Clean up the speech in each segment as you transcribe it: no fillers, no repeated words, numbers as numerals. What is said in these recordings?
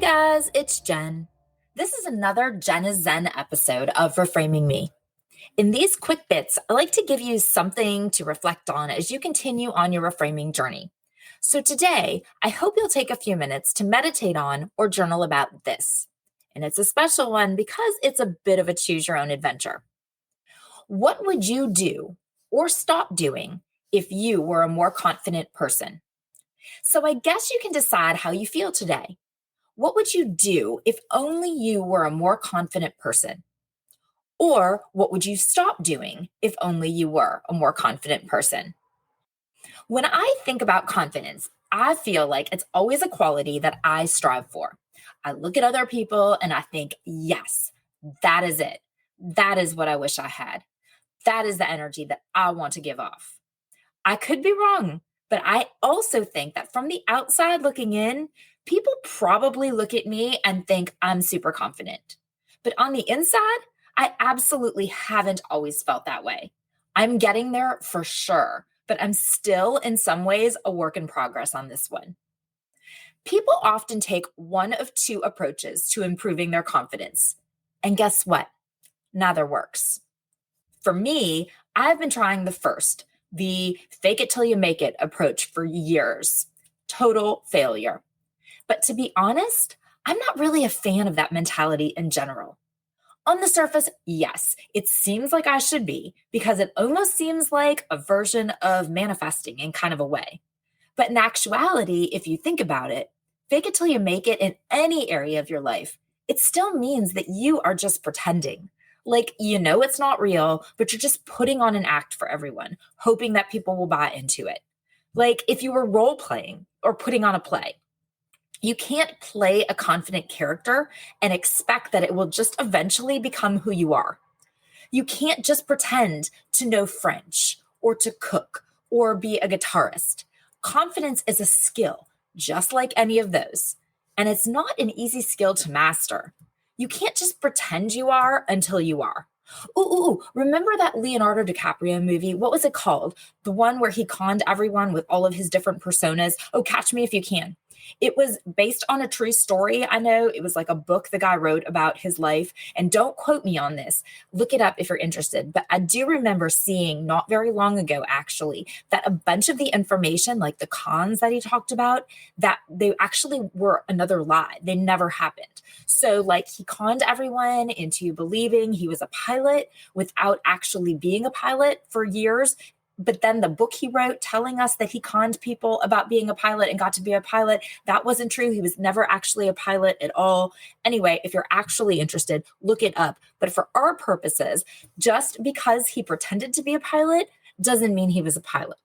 Guys, it's Jen. This is another Jen is Zen episode of Reframing Me. In these quick bits, I like to give you something to reflect on as you continue on your reframing journey. So today, I hope you'll take a few minutes to meditate on or journal about this. And it's a special one because it's a bit of a choose your own adventure. What would you do or stop doing if you were a more confident person? So I guess you can decide how you feel today. What would you do if only you were a more confident person? Or what would you stop doing if only you were a more confident person? When I think about confidence, I feel like it's always a quality that I strive for. I look at other people and I think, yes, that is it. That is what I wish I had. That is the energy that I want to give off. I could be wrong, but I also think that from the outside looking in, people probably look at me and think I'm super confident. But on the inside, I absolutely haven't always felt that way. I'm getting there for sure, but I'm still in some ways a work in progress on this one. People often take one of two approaches to improving their confidence. And guess what? Neither works. For me, I've been trying the first, the fake it till you make it approach for years. Total failure. But to be honest, I'm not really a fan of that mentality in general. On the surface, yes, it seems like I should be because it almost seems like a version of manifesting in kind of a way. But in actuality, if you think about it, fake it till you make it in any area of your life, it still means that you are just pretending. Like, you know it's not real, but you're just putting on an act for everyone, hoping that people will buy into it. Like if you were role playing or putting on a play. You can't play a confident character and expect that it will just eventually become who you are. You can't just pretend to know French or to cook or be a guitarist. Confidence is a skill, just like any of those. And it's not an easy skill to master. You can't just pretend you are until you are. Ooh, remember that Leonardo DiCaprio movie? What was it called? The one where he conned everyone with all of his different personas. Oh, Catch Me If You Can. It was based on a true story. I know it was like a book the guy wrote about his life. And don't quote me on this. Look it up if you're interested. But I do remember seeing not very long ago, actually, that a bunch of the information, like the cons that he talked about, that they actually were another lie. They never happened. So like he conned everyone into believing he was a pilot without actually being a pilot for years. But then the book he wrote telling us that he conned people about being a pilot and got to be a pilot, that wasn't true. He was never actually a pilot at all. Anyway, if you're actually interested, look it up. But for our purposes, just because he pretended to be a pilot doesn't mean he was a pilot.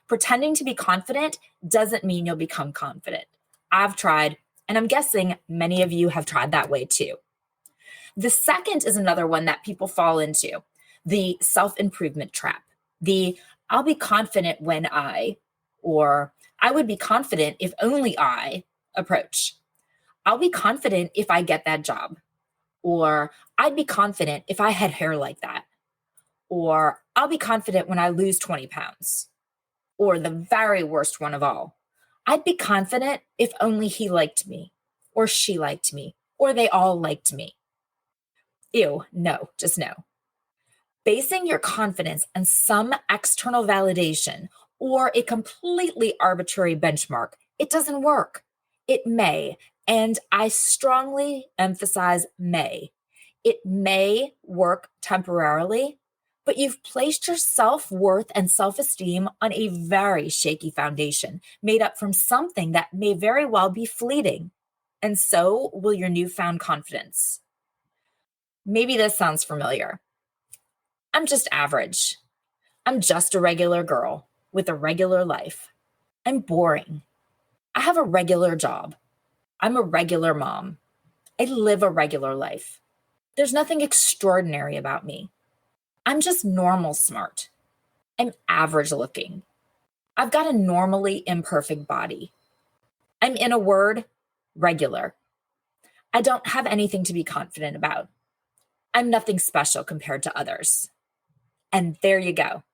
Pretending to be confident doesn't mean you'll become confident. I've tried, and I'm guessing many of you have tried that way too. The second is another one that people fall into, the self-improvement trap. I'll be confident when or I would be confident if only I approach. I'll be confident if I get that job, or I'd be confident if I had hair like that, or I'll be confident when I lose 20 pounds, or the very worst one of all, I'd be confident if only he liked me, or she liked me, or they all liked me. Ew, no, just no. Basing your confidence on some external validation or a completely arbitrary benchmark, it doesn't work. It may, and I strongly emphasize may. It may work temporarily, but you've placed your self-worth and self-esteem on a very shaky foundation made up from something that may very well be fleeting. And so will your newfound confidence. Maybe this sounds familiar. I'm just average. I'm just a regular girl with a regular life. I'm boring. I have a regular job. I'm a regular mom. I live a regular life. There's nothing extraordinary about me. I'm just normal smart. I'm average looking. I've got a normally imperfect body. I'm, in a word, regular. I don't have anything to be confident about. I'm nothing special compared to others. And there you go.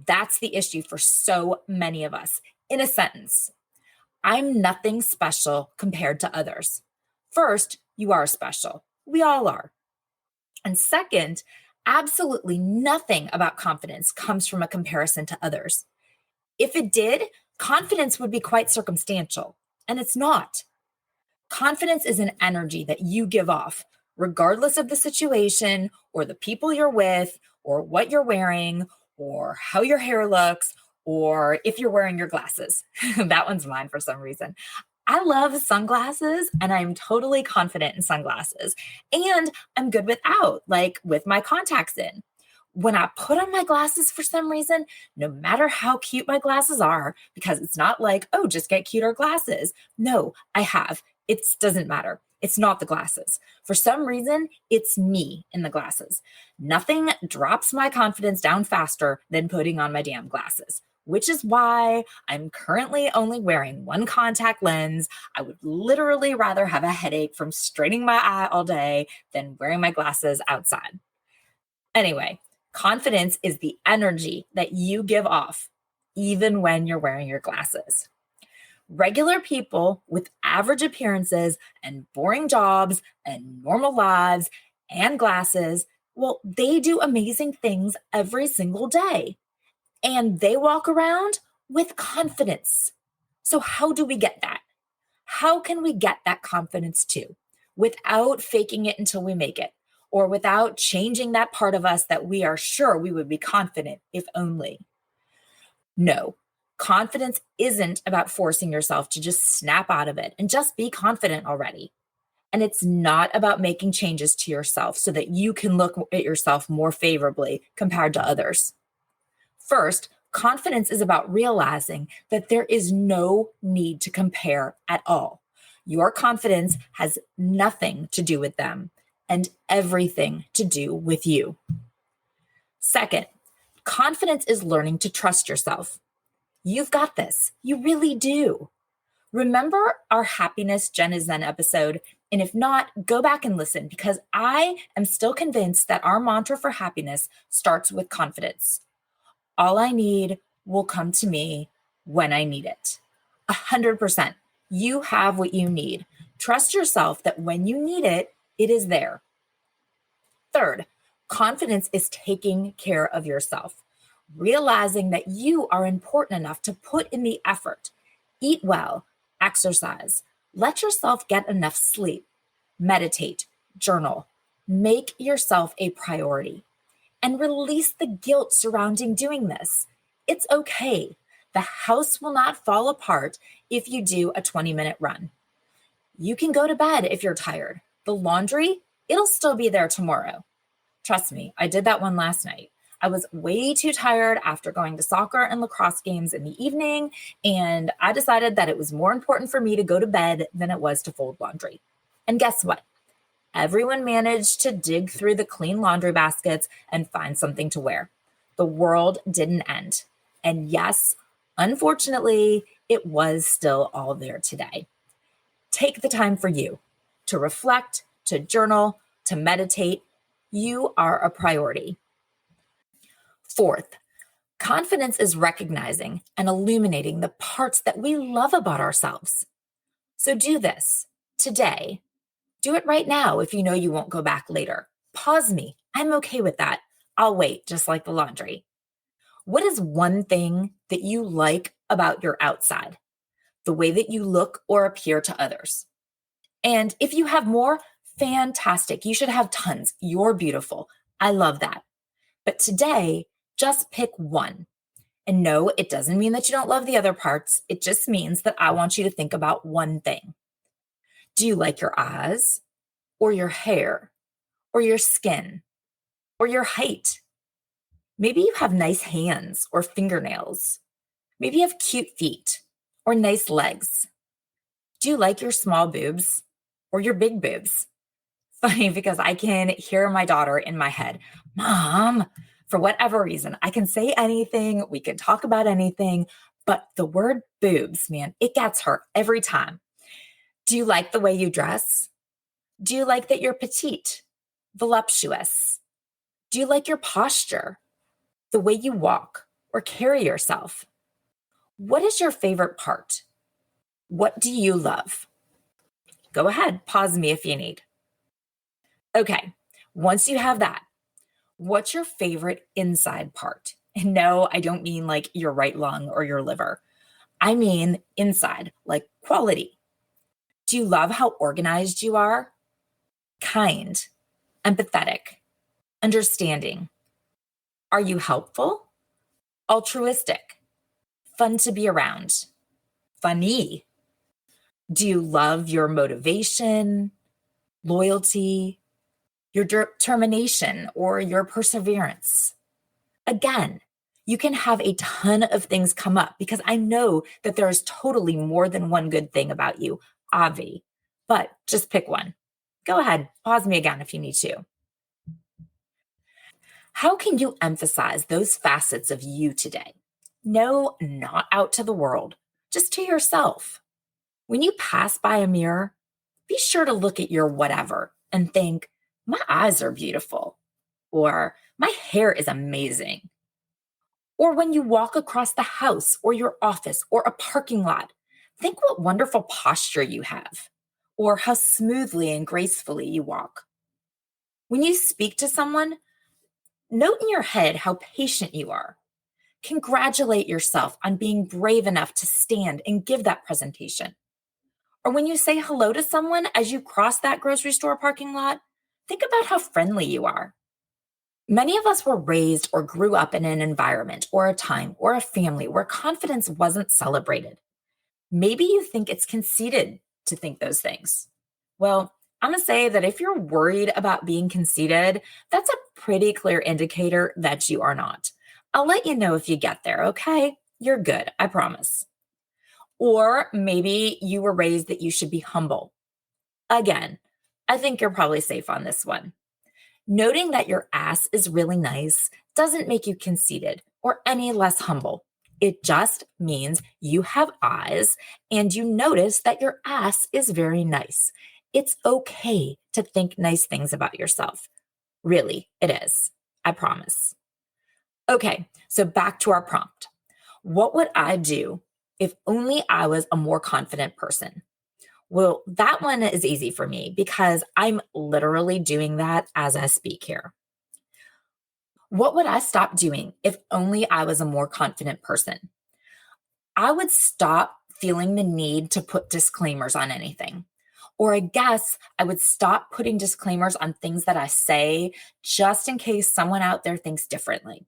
That's the issue for so many of us. In a sentence, I'm nothing special compared to others. First, you are special. We all are. And second, absolutely nothing about confidence comes from a comparison to others. If it did, confidence would be quite circumstantial, and it's not. Confidence is an energy that you give off, regardless of the situation or the people you're with or what you're wearing or how your hair looks or if you're wearing your glasses. That one's mine for some reason. I love sunglasses and I'm totally confident in sunglasses. And I'm good without, like with my contacts in. When I put on my glasses for some reason, no matter how cute my glasses are, because it's not like, oh, just get cuter glasses. No, I have. It doesn't matter. It's not the glasses. For some reason, it's me in the glasses. Nothing drops my confidence down faster than putting on my damn glasses, which is why I'm currently only wearing one contact lens. I would literally rather have a headache from straining my eye all day than wearing my glasses outside. Anyway, confidence is the energy that you give off, even when you're wearing your glasses. Regular people with average appearances and boring jobs and normal lives and glasses, well, they do amazing things every single day. And they walk around with confidence. So, how do we get that? How can we get that confidence too, without faking it until we make it, or without changing that part of us that we are sure we would be confident if only? No, confidence isn't about forcing yourself to just snap out of it and just be confident already. And it's not about making changes to yourself so that you can look at yourself more favorably compared to others. First, confidence is about realizing that there is no need to compare at all. Your confidence has nothing to do with them and everything to do with you. Second, confidence is learning to trust yourself. You've got this. You really do. Remember our happiness Jen is Zen episode? And if not, go back and listen because I am still convinced that our mantra for happiness starts with confidence. All I need will come to me when I need it. 100%. You have what you need. Trust yourself that when you need it, it is there. Third, confidence is taking care of yourself, realizing that you are important enough to put in the effort. Eat well, exercise, let yourself get enough sleep, meditate, journal, make yourself a priority. And release the guilt surrounding doing this. It's okay. The house will not fall apart if you do a 20-minute run. You can go to bed if you're tired. The laundry, it'll still be there tomorrow. Trust me, I did that one last night. I was way too tired after going to soccer and lacrosse games in the evening, and I decided that it was more important for me to go to bed than it was to fold laundry. And guess what? Everyone managed to dig through the clean laundry baskets and find something to wear. The world didn't end. And yes, unfortunately, it was still all there today. Take the time for you to reflect, to journal, to meditate. You are a priority. Fourth, confidence is recognizing and illuminating the parts that we love about ourselves. So do this today. Do it right now if you know you won't go back later. Pause me. I'm okay with that. I'll wait, just like the laundry. What is one thing that you like about your outside? The way that you look or appear to others. And if you have more, fantastic. You should have tons. You're beautiful. I love that. But today, just pick one. And no, it doesn't mean that you don't love the other parts. It just means that I want you to think about one thing. Do you like your eyes, or your hair, or your skin, or your height? Maybe you have nice hands or fingernails. Maybe you have cute feet or nice legs. Do you like your small boobs or your big boobs? Funny because I can hear my daughter in my head, Mom, for whatever reason, I can say anything, we can talk about anything, but the word boobs, man, it gets her every time. Do you like the way you dress? Do you like that you're petite, voluptuous? Do you like your posture, the way you walk or carry yourself? What is your favorite part? What do you love? Go ahead, pause me if you need. Okay, once you have that, what's your favorite inside part? And no, I don't mean like your right lung or your liver. I mean inside, like quality. Do you love how organized you are? Kind, empathetic, understanding. Are you helpful? Altruistic, fun to be around, funny. Do you love your motivation, loyalty, your determination, or your perseverance? Again, you can have a ton of things come up because I know that there is totally more than one good thing about you, Avi, but just pick one. Go ahead, pause me again if you need to. How can you emphasize those facets of you today? No, not out to the world, just to yourself. When you pass by a mirror, be sure to look at your whatever and think, my eyes are beautiful, or my hair is amazing. Or when you walk across the house or your office or a parking lot, think what wonderful posture you have, or how smoothly and gracefully you walk. When you speak to someone, note in your head how patient you are. Congratulate yourself on being brave enough to stand and give that presentation. Or when you say hello to someone as you cross that grocery store parking lot, think about how friendly you are. Many of us were raised or grew up in an environment or a time or a family where confidence wasn't celebrated. Maybe you think it's conceited to think those things. Well, I'm going to say that if you're worried about being conceited, that's a pretty clear indicator that you are not. I'll let you know if you get there, okay? You're good, I promise. Or maybe you were raised that you should be humble. Again, I think you're probably safe on this one. Noting that your ass is really nice doesn't make you conceited or any less humble. It just means you have eyes and you notice that your ass is very nice. It's okay to think nice things about yourself. Really, it is. I promise. Okay, so back to our prompt. What would I do if only I was a more confident person? Well, that one is easy for me because I'm literally doing that as I speak here. What would I stop doing if only I was a more confident person? I would stop feeling the need to put disclaimers on anything. Or I guess I would stop putting disclaimers on things that I say just in case someone out there thinks differently.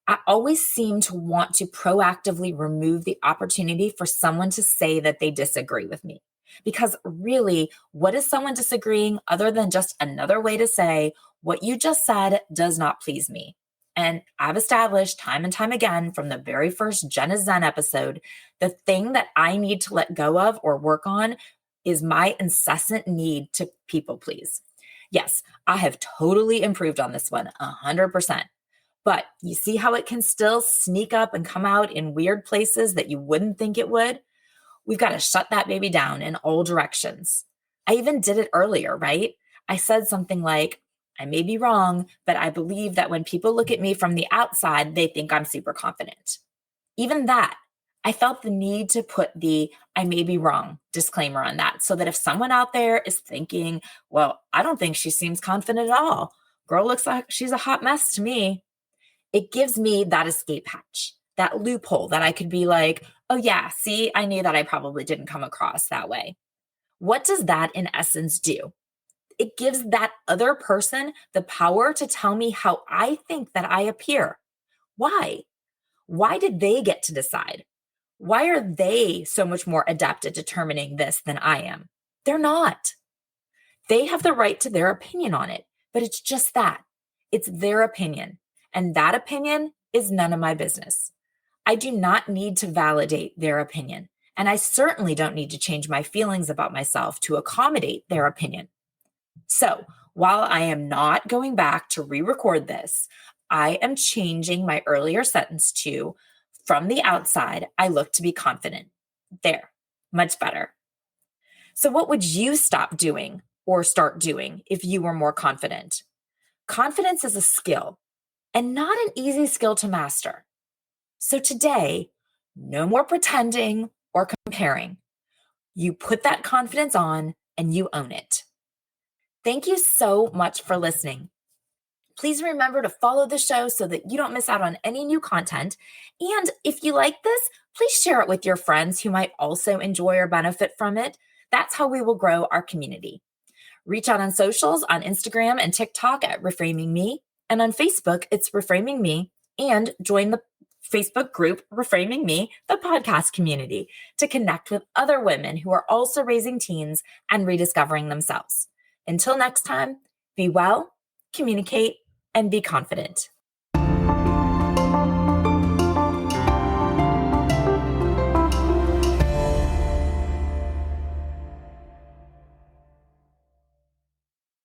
I always seem to want to proactively remove the opportunity for someone to say that they disagree with me. Because really, what is someone disagreeing other than just another way to say, what you just said does not please me? And I've established time and time again from the very first Jen is Zen episode, the thing that I need to let go of or work on is my incessant need to people please. Yes, I have totally improved on this one, 100%. But you see how it can still sneak up and come out in weird places that you wouldn't think it would? We've got to shut that baby down in all directions. I even did it earlier, right? I said something like, I may be wrong, but I believe that when people look at me from the outside, they think I'm super confident. Even that, I felt the need to put the I may be wrong disclaimer on that so that if someone out there is thinking, well, I don't think she seems confident at all. Girl looks like she's a hot mess to me. It gives me that escape hatch, that loophole that I could be like, oh yeah, see, I knew that I probably didn't come across that way. What does that in essence do? It gives that other person the power to tell me how I think that I appear. Why? Why did they get to decide? Why are they so much more adept at determining this than I am? They're not. They have the right to their opinion on it, but it's just that. It's their opinion. And that opinion is none of my business. I do not need to validate their opinion. And I certainly don't need to change my feelings about myself to accommodate their opinion. So while I am not going back to re-record this, I am changing my earlier sentence to, from the outside, I look to be confident. There, much better. So what would you stop doing or start doing if you were more confident? Confidence is a skill and not an easy skill to master. So today, no more pretending or comparing. You put that confidence on and you own it. Thank you so much for listening. Please remember to follow the show so that you don't miss out on any new content. And if you like this, please share it with your friends who might also enjoy or benefit from it. That's how we will grow our community. Reach out on socials on Instagram and TikTok at Reframing Me. And on Facebook, it's Reframing Me. And join the Facebook group Reframing Me, the podcast community, to connect with other women who are also raising teens and rediscovering themselves. Until next time, be well, communicate, and be confident.